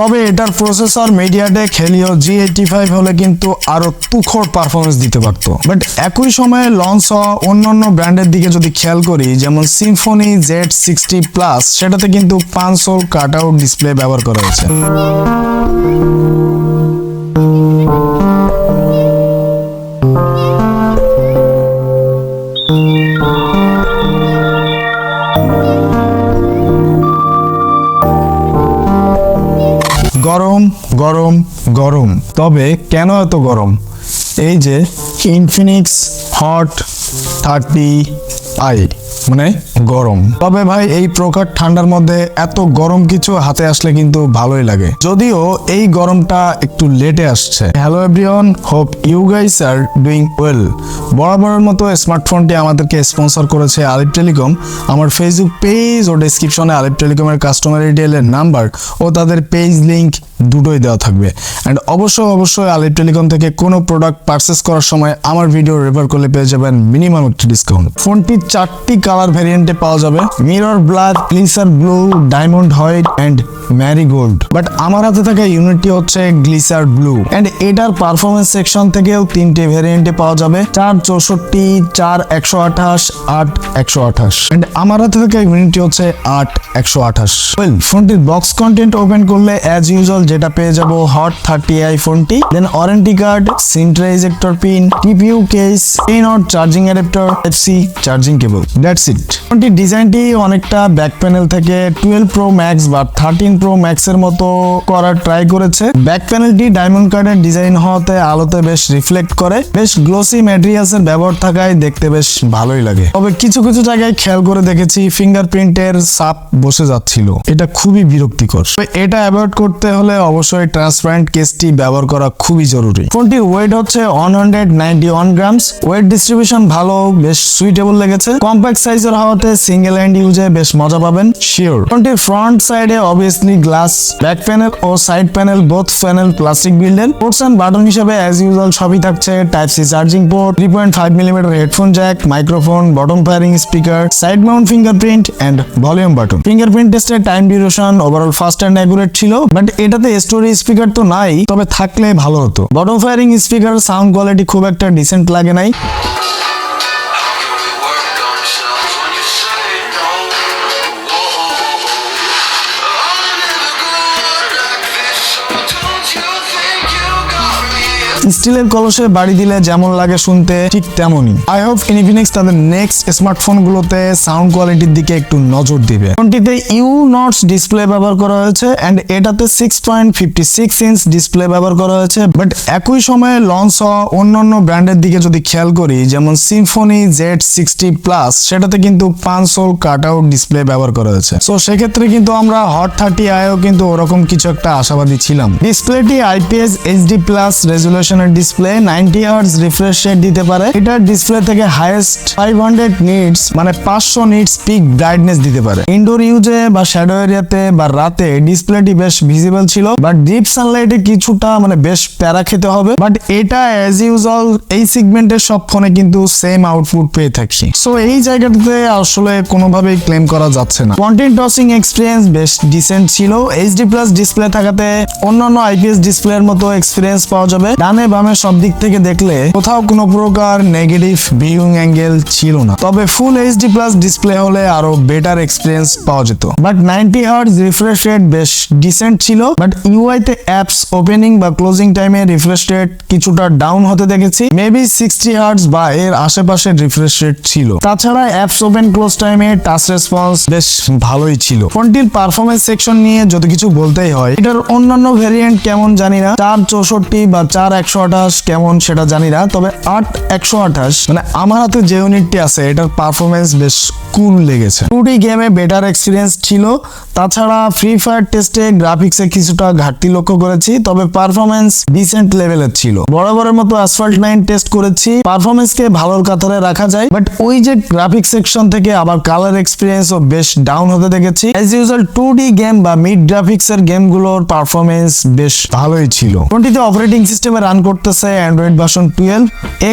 তবে এটার processor MediaTek Helio G85 হলে কিন্তু আরো তুখর পারফরমেন্স দিতে পারত। বাট একই সময়ে লঞ্চ হওয়া অন্যান্য ব্র্যান্ডের দিকে যদি খেয়াল করি, যেমন সিম্ফনি Z60 প্লাস, সেটাতে কিন্তু 5 হোল কাট আউট ডিসপ্লে ব্যবহার করা হয়েছে। গরম গরম গরম, তবে কেন এত গরম? এই যে ইনফিনিক্স হট 30i মানে গরম। তবে ভাই এই প্রকার ঠান্ডার মধ্যে এত গরম কিছু হাতে আসলে কিন্তু ভালোই লাগে, যদিও এই গরমটা একটু লেটে আসছে। Hello everyone, hope you guys are doing well. বরাবরের মতো স্মার্টফোনটি আমাদেরকে স্পন্সর করেছে আলিপ টেলিকম। আমার ফেসবুক পেজ ও ডেসক্রিপশনে আলিপ টেলিকমের কাস্টমার ডিটেইলের নাম্বার ও তাদের পেজ লিংক দুটোই দেওয়া থাকবে। অ্যান্ড অবশ্যই আলিপ টেলিকম থেকে কোনো প্রোডাক্ট পারচেস করার সময় আমার ভিডিও রেফার করলে পেয়ে যাবেন মিনিমাম একটা ডিসকাউন্ট। ফোনটি 4টি কালার ভেরিয়েন্টে পাওয়া যাবে, mirror black, glacier blue, diamond white and marigold. But আমার হাতে থাকা ইউনিটটি হচ্ছে গ্লিসার ব্লু। অ্যান্ড এটার পারফরমেন্স সেকশন থেকেও 3টে ভেরিয়েন্টে পাওয়া যাবে, 464, 4128, 8128। অ্যান্ড আমার হাতে থাকা ইউনিটটি হচ্ছে 8128। ফোনটির বক্স কন্টেন্ট ওপেন করলে অ্যাজ ইউজুয়াল যেটা পেয়ে যাব হট 30i ফোনটি, then warranty card, SIM tray ejector pin, TPU case, 10 charging adapter, Type-C charging cable, that's it. ফোনটির ডিজাইনটি অনেকটা ব্যাক প্যানেল থেকে 12 Pro Max বা 13 Pro Max এর মতো করার ট্রাই করেছে। ব্যাক প্যানেলটি ডায়মন্ড কার্ডের ডিজাইন হওয়াতে আলোতে বেশ রিফ্লেক্ট করে, বেশ গ্লোসি ম্যাটেরিয়ালস এর ব্যবহার থাকায় দেখতে বেশ ভালোই লাগে। তবে কিছু জায়গায় খেয়াল করে দেখেছি ফিঙ্গারপ্রিন্টের ছাপ বসে যাচ্ছিল, এটা খুবই বিরক্তিকর। এটা অ্যাভয়েড করতে হলে অবশ্যই ট্রান্সপারেন্ট কেসটি ব্যবহার করা খুবই জরুরি। ফোনটির ওয়েট হচ্ছে 191 গ্রামস। ওয়েট ডিস্ট্রিবিউশন ভালো, বেশ সুইটেবল লেগেছে। কম্প্যাক্ট সাইজের হওয়াতে সিঙ্গেল হ্যান্ড ইউজে বেশ মজা পাবেন শিওর। ফোনটির ফ্রন্ট সাইডে অবভিয়াসলি গ্লাস, ব্যাক প্যানেল ও side panel both panel plastic বিল্ডের। পোর্টস এন্ড বাটন হিসেবে অ্যাজ ইউজুয়াল সবই থাকছে Type-C charging port, 3.5mm headphone jack, microphone, bottom firing speaker, side mount fingerprint and volume button. Fingerprint টেস্টের time duration overall fast and accurate ছিল, but এটাতে stereo speaker তো নাই, তবে থাকলে ভালো হতো। Bottom firing speaker sound quality খুব একটা ডিসেন্ট লাগে নাই। স্টিলের কলসে বাড়ি দিলে যেমন লাগে শুনতে, ঠিক তেমনই। আই হোপ ইনফিনিক্স তাদের নেক্সট স্মার্টফোন গুলোতে সাউন্ড কোয়ালিটির দিকে একটু নজর দিবে। ফোনটিতে ইউ-নটস ডিসপ্লে ব্যবহার করা হয়েছে এন্ড এটাতে 6.56 ইঞ্চ ডিসপ্লে ব্যবহার করা হয়েছে। বাট একই সময়ে লঞ্চ হওয়া অন্যান্য ব্র্যান্ডের দিকে যদি খেয়াল করি, যেমন সিম্ফনি Z60 প্লাস, সেটাতে কিন্তু 5 হোল কাট আউট ডিসপ্লে ব্যবহার করা হয়েছে। সো সেক্ষেত্রে কিন্তু আমরা হট 30iও কিন্তু ওরকম কিছু একটা আশাবাদী ছিলাম। ডিসপ্লেটি IPS HD plus resolution display, 90 hertz refresh rate দিতে পারে। এটার ডিসপ্লে থেকে হাইয়েস্ট 500 নিটস মানে 500 নিটস পিক ব্রাইটনেস দিতে পারে। ইনডোর ইউজে বা শ্যাডো এরিয়াতে বা রাতে ডিসপ্লেটি বেশ ভিজিবল ছিল, বাট ডিপ সানলাইটে কিছুটা মানে বেশ প্যারা খেতে হবে। বাট এটা অ্যাজ ইউজুয়াল এই সেগমেন্টের সব ফোনে কিন্তু সেম আউটপুট পেয়ে থাকছি। সো এই জায়গাটাতে আসলে কোনোভাবেই ক্লেম করা যাচ্ছে না। কন্টেন্ট টসিং এক্সপিরিয়েন্স বেশ ডিসেন্ট ছিল। HD প্লাস ডিসপ্লে থাকাতে অন্যান্য IPS ডিসপ্লের মতো এক্সপিরিয়েন্স পাওয়া যাবে। ডানে বামে সব দিক থেকে দেখলে কোথাও কোনো প্রকার নেগেটিভ ভিউইং অ্যাঙ্গেল ছিল না। তবে ফুল HD প্লাস ডিসপ্লে হলে আরো বেটার এক্সপিরিয়েন্স পাওয়া যেত। বাট 90 হার্টজ রিফ্রেশ রেট বেশ ডিসেন্ট ছিল। বাট UI তে অ্যাপস ওপেনিং বা ক্লোজিং টাইমে রিফ্রেশ রেট কিছুটা ডাউন হতে দেখেছি। মেবি 60 হার্টজ বা এর আশেপাশে রিফ্রেশ রেট ছিল। তাছাড়া অ্যাপস ওপেন ক্লোজ টাইমে টাচ রেসপন্স বেশ ভালোই ছিল। ফোনটির পারফরমেন্স সেকশন নিয়ে যদি কিছু বলতেই হয়, এটার অন্যান্য ভেরিয়েন্ট কেমন জানি না, 464 বা 4128 কেমন সেটা জানি না, তবে 8128 মানে আমার হাতে যে ইউনিটটি আছে এটার পারফরমেন্স বেশ কুল লেগেছে। 2D গেমে বেটার এক্সপিরিয়েন্স ছিল। তাছাড়া ফ্রি ফায়ার টেস্টে গ্রাফিক্সে কিছুটা ঘাটতি লক্ষ্য করেছি, তবে পারফরমেন্স ডিসেন্ট লেভেলের ছিল। বরাবরের মতো অ্যাসফল্ট 9 টেস্ট করেছি, পারফরমেন্সকে ভালোর কাতারে রাখা যায়। বাট ওই যে গ্রাফিক্স সেকশন থেকে আবার কালার এক্সপিরিয়েন্সও বেশ ডাউন হতে দেখেছি। অ্যাজ ইউজুয়াল 2D গেম বা মিড গ্রাফিক্স এর গেমগুলোর পারফরমেন্স বেশ ভালোই ছিল। ফোনটিতে অপারেটিং সিস্টেমে রান করতেছে Android version 12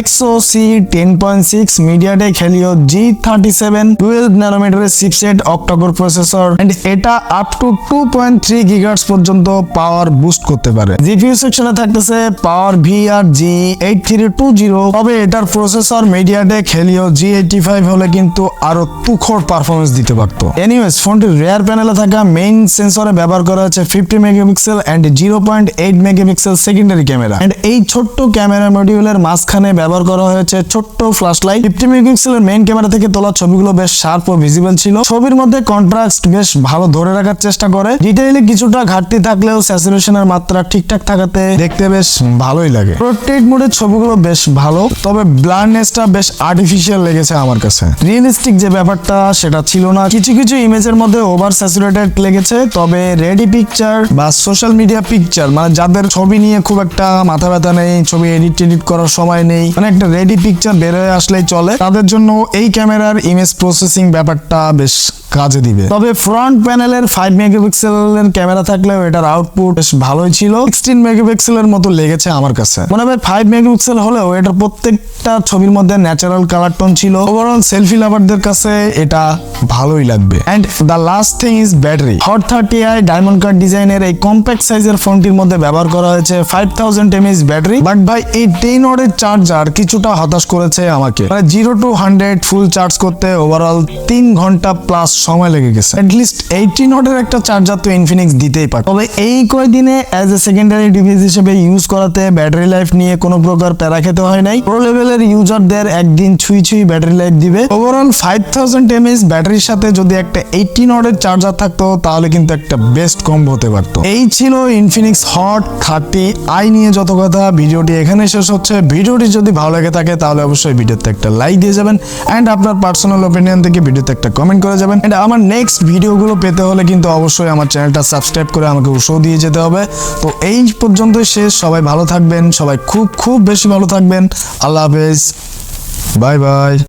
XOC 10.6 MediaTek Helio G37 12 ন্যানোমিটারের চিপসেট অক্টা-কোর প্রসেসর এন্ড এটা আপ টু 2.3 গিগাহার্টজ পর্যন্ত পাওয়ার বুস্ট করতে পারে। জিপিইউ সেকশনে থাকতেছে পাওয়ার VR G8320, তবে এটার প্রসেসর মিডিয়াটেক হেলিও G85 হলে কিন্তু আরো তুখর পারফরমেন্স দিতে পারতো। এনিওয়েজ ফোনটির রেয়ার প্যানেলে থাকা মেইন সেন্সরে ব্যবহার করা হয়েছে 50 megapixel and 0.8 megapixel secondary camera and এই ছোট্ট ক্যামেরা মডিউলের মাঝখানে ব্যবহার করা হয়েছে ছোট্ট ফ্ল্যাশ লাইট। 50 মেগাপিক্সেলের মেইন ক্যামেরা থেকে তোলা ছবিগুলো বেশ শার্প ও ভিজিবল ছিল। ছবির মধ্যে কন্ট্রাস্ট বেশ ভালো ধরে রাখার চেষ্টা করে। ডিটেইলে কিছুটা ঘাটতি থাকলেও স্যাচুরেশনের মাত্রা ঠিকঠাক থাকাতে দেখতে বেশ ভালোই লাগে। পোর্ট্রেট মোডের ছবিগুলো বেশ ভালো, তবে ব্লারনেসটা বেশ আর্টিফিশিয়াল লেগেছে আমার কাছে। রিয়েলিস্টিক যে ব্যাপারটা সেটা ছিল না। কিছু কিছু ইমেজের মধ্যে ওভার স্যাচুরেটেড লেগেছে, তবে রেডি পিকচার বা সোশ্যাল মিডিয়া পিকচার মানে যাদের ছবি নিয়ে খুব একটা মাথা ব্যথা নেই, ছবি এডিট করার সময় নেই, মানে একটা রেডি পিকচার বের হয়ে আসলেই চলে, তাদের জন্য এই ক্যামেরার ইমেজ প্রসেসিং ব্যাপারটা বেশ কাজে দিবে। তবে ফ্রন্ট প্যানেলের 5 মেগাপিক্সেলের ক্যামেরা থাকলেও এটার আউটপুট বেশ ভালোই ছিল। 16 মেগাপিক্সেলের মতো লেগেছে আমার কাছে। মনে হয় 5 মেগাপিক্সেল হলেও এটার প্রত্যেকটা ছবির মধ্যে ন্যাচারাল কালার টোন ছিল। ওভারঅল সেলফি লাভারদের কাছে এটা ভালোই লাগবে। And the last thing is battery. Hot 30i diamond cut ডিজাইনের এই কম্প্যাক্ট সাইজের ফোনটির মধ্যে ব্যবহার করা হয়েছে 5000 mAh ব্যাটারি। বাট ভাই এই 10 ওয়াটের চার্জার কিছুটা হতাশ করেছে আমাকে। মানে 0 to 100 ফুল চার্জ করতে ওভারঅল 3 ঘন্টা প্লাস সময় লেগে গেছে। অ্যাটলিস্ট 18 ওয়াটের একটা চার্জার তো ইনফিনিক্স দিতেই পারে। তবে এই কয়দিনে অ্যাজ এ সেকেন্ডারি ডিভাইস হিসেবে ইউজ করাতে ব্যাটারি লাইফ নিয়ে কোনো প্রকার প্যারা খেতে হয় নাই। প্রো লেভেলের ইউজারদের একদিন ছুঁই ব্যাটারি লাইফ দিবে। ওভারঅল 5000 mAh ব্যাটারির সাথে যদি একটা 18 ওয়াটের চার্জার থাকতো তাহলে কিন্তু একটা বেস্ট কম্বো হতে পারতো। এই ছিল ইনফিনিক্স হট 30i নিয়ে যত কথা। ভিডিওটি এখানে শেষ হচ্ছে। ভিডিওটি যদি ভালো লেগে থাকে তাহলে অবশ্যই ভিডিওতে একটা লাইক দিয়ে যাবেন এন্ড আপনার পার্সোনাল অপিনিয়ন থেকে ভিডিওতে একটা কমেন্ট করে যাবেন। এন্ড আমার নেক্সট ভিডিওগুলো পেতে হলে কিন্তু অবশ্যই আমার চ্যানেলটা সাবস্ক্রাইব করে আমাকে উৎসাহ দিয়ে যেতে হবে। তো এই পর্যন্তই শেষ। সবাই ভালো থাকবেন, সবাই খুব বেশি ভালো থাকবেন। আল্লাহ হাফেজ, বাই বাই।